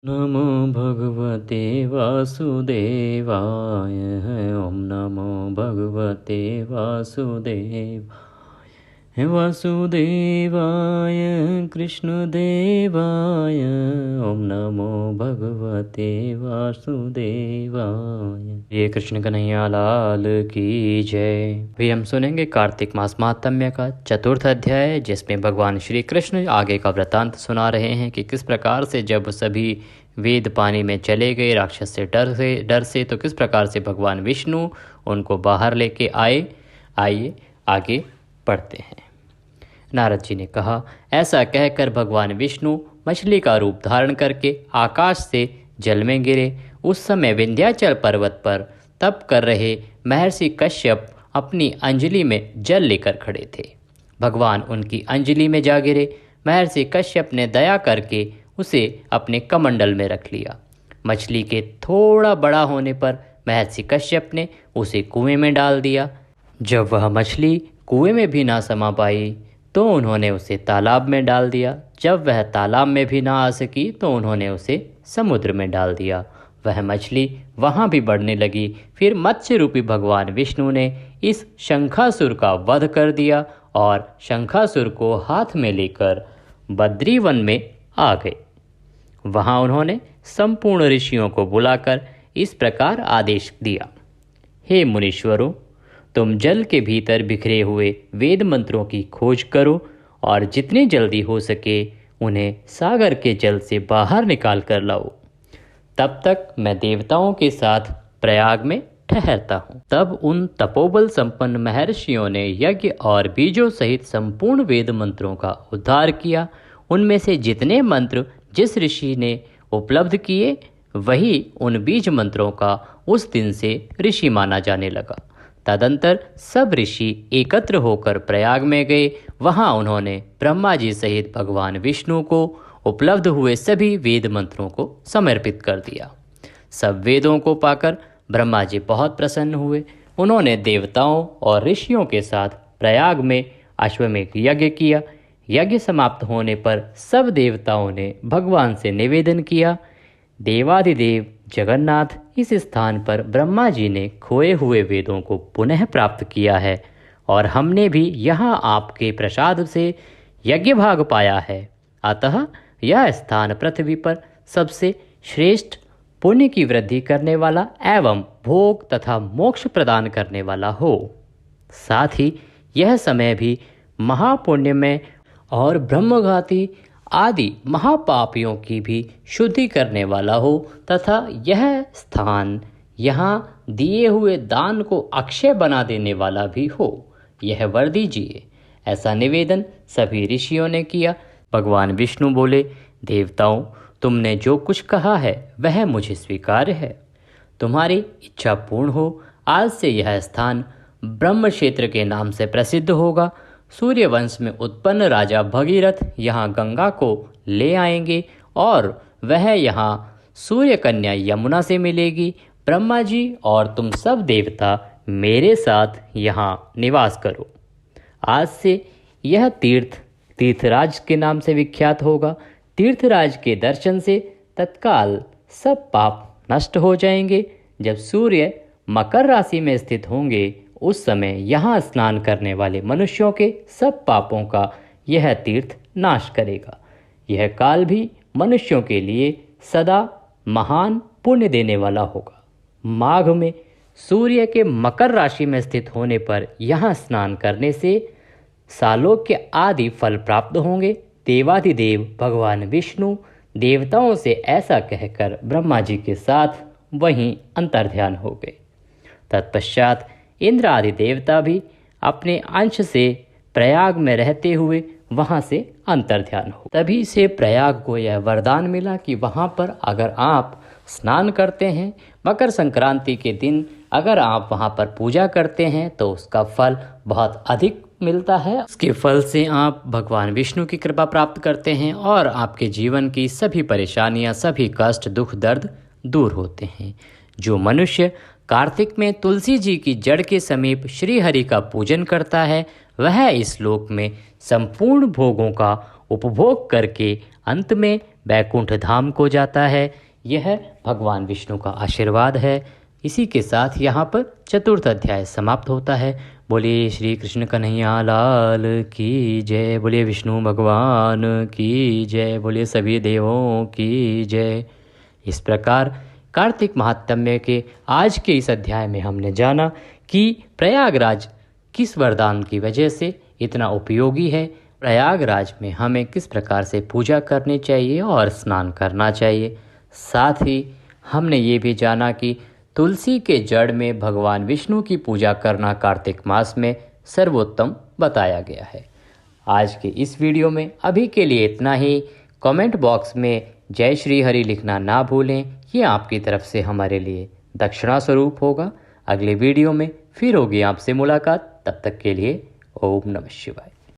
नमो भगवते वासुदेवाय। ओम नमो भगवते वासुदेवाय वासुदेवाय कृष्णदेवाय। ओम नमो भगवते वासुदेवाय। ये कृष्ण कन्हैया लाल की जय। अभी हम सुनेंगे कार्तिक मास महात्म्य का चतुर्थ अध्याय, जिसमें भगवान श्री कृष्ण आगे का वृतांत सुना रहे हैं कि किस प्रकार से जब सभी वेद पानी में चले गए राक्षस से डर से तो किस प्रकार से भगवान विष्णु उनको बाहर लेके आए। आइए आगे पढ़ते हैं। नारद जी ने कहा, ऐसा कहकर भगवान विष्णु मछली का रूप धारण करके आकाश से जल में गिरे। उस समय विंध्याचल पर्वत पर तप कर रहे महर्षि कश्यप अपनी अंजलि में जल लेकर खड़े थे। भगवान उनकी अंजलि में जा गिरे। महर्षि कश्यप ने दया करके उसे अपने कमंडल में रख लिया। मछली के थोड़ा बड़ा होने पर महर्षि कश्यप ने उसे कुएं में डाल दिया। जब वह मछली कुएं में भी ना समा पाई तो उन्होंने उसे तालाब में डाल दिया। जब वह तालाब में भी ना आ सकी तो उन्होंने उसे समुद्र में डाल दिया। वह मछली वहाँ भी बढ़ने लगी। फिर मत्स्य रूपी भगवान विष्णु ने इस शंखासुर का वध कर दिया और शंखासुर को हाथ में लेकर बद्रीवन में आ गए। वहाँ उन्होंने संपूर्ण ऋषियों को बुलाकर इस प्रकार आदेश दिया, हे मुनीश्वरों, तुम जल के भीतर बिखरे हुए वेद मंत्रों की खोज करो और जितनी जल्दी हो सके उन्हें सागर के जल से बाहर निकाल कर लाओ। तब तक मैं देवताओं के साथ प्रयाग में ठहरता हूँ। तब उन तपोबल संपन्न महर्षियों ने यज्ञ और बीजों सहित संपूर्ण वेद मंत्रों का उद्धार किया। उनमें से जितने मंत्र जिस ऋषि ने उपलब्ध किए वही उन बीज मंत्रों का उस दिन से ऋषि माना जाने लगा। तदंतर सब ऋषि एकत्र होकर प्रयाग में गए। वहां उन्होंने ब्रह्मा जी सहित भगवान विष्णु को उपलब्ध हुए सभी वेद मंत्रों को समर्पित कर दिया। सब वेदों को पाकर ब्रह्मा जी बहुत प्रसन्न हुए। उन्होंने देवताओं और ऋषियों के साथ प्रयाग में अश्वमेध यज्ञ किया। यज्ञ समाप्त होने पर सब देवताओं ने भगवान से निवेदन किया, देवाधिदेव जगन्नाथ, इस स्थान पर ब्रह्मा जी ने खोए हुए वेदों को पुनः प्राप्त किया है और हमने भी यहाँ आपके प्रसाद से यज्ञ भाग पाया है। अतः यह स्थान पृथ्वी पर सबसे श्रेष्ठ पुण्य की वृद्धि करने वाला एवं भोग तथा मोक्ष प्रदान करने वाला हो। साथ ही यह समय भी महापुण्य में और ब्रह्मघाती आदि महापापियों की भी शुद्धि करने वाला हो तथा यह स्थान यहाँ दिए हुए दान को अक्षय बना देने वाला भी हो, यह वर दीजिए। ऐसा निवेदन सभी ऋषियों ने किया। भगवान विष्णु बोले, देवताओं, तुमने जो कुछ कहा है वह मुझे स्वीकार्य है। तुम्हारी इच्छा पूर्ण हो। आज से यह स्थान ब्रह्म क्षेत्र के नाम से प्रसिद्ध होगा। सूर्यवंश में उत्पन्न राजा भगीरथ यहाँ गंगा को ले आएंगे और वह यहाँ सूर्य कन्या यमुना से मिलेगी। ब्रह्मा जी और तुम सब देवता मेरे साथ यहाँ निवास करो। आज से यह तीर्थराज के नाम से विख्यात होगा। तीर्थराज के दर्शन से तत्काल सब पाप नष्ट हो जाएंगे। जब सूर्य मकर राशि में स्थित होंगे उस समय यहाँ स्नान करने वाले मनुष्यों के सब पापों का यह तीर्थ नाश करेगा। यह काल भी मनुष्यों के लिए सदा महान पुण्य देने वाला होगा। माघ में सूर्य के मकर राशि में स्थित होने पर यहाँ स्नान करने से सालोक्य आदि फल प्राप्त होंगे। देवाधिदेव भगवान विष्णु देवताओं से ऐसा कहकर ब्रह्मा जी के साथ वहीं अंतर्ध्यान हो गए। तत्पश्चात इंद्र आदि देवता भी अपने अंश से प्रयाग में रहते हुए वहाँ से अंतर्ध्यान हो। तभी से प्रयाग को यह वरदान मिला कि वहाँ पर अगर आप स्नान करते हैं, मकर संक्रांति के दिन अगर आप वहाँ पर पूजा करते हैं तो उसका फल बहुत अधिक मिलता है। उसके फल से आप भगवान विष्णु की कृपा प्राप्त करते हैं और आपके जीवन की सभी परेशानियाँ, सभी कष्ट, दुख, दर्द दूर होते हैं। जो मनुष्य कार्तिक में तुलसी जी की जड़ के समीप श्री हरि का पूजन करता है वह इस लोक में संपूर्ण भोगों का उपभोग करके अंत में बैकुंठ धाम को जाता है। यह भगवान विष्णु का आशीर्वाद है। इसी के साथ यहाँ पर चतुर्थ अध्याय समाप्त होता है। बोलिए श्री कृष्ण कन्हैया लाल की जय। बोलिए विष्णु भगवान की जय। बोलिए सभी देवों की जय। इस प्रकार कार्तिक महात्म्य के आज के इस अध्याय में हमने जाना कि प्रयागराज किस वरदान की वजह से इतना उपयोगी है, प्रयागराज में हमें किस प्रकार से पूजा करनी चाहिए और स्नान करना चाहिए। साथ ही हमने ये भी जाना कि तुलसी के जड़ में भगवान विष्णु की पूजा करना कार्तिक मास में सर्वोत्तम बताया गया है। आज के इस वीडियो में अभी के लिए इतना ही। कमेंट बॉक्स में जय श्री हरि लिखना ना भूलें, ये आपकी तरफ से हमारे लिए दक्षिणा स्वरूप होगा। अगले वीडियो में फिर होगी आपसे मुलाकात। तब तक के लिए ओम नमः शिवाय।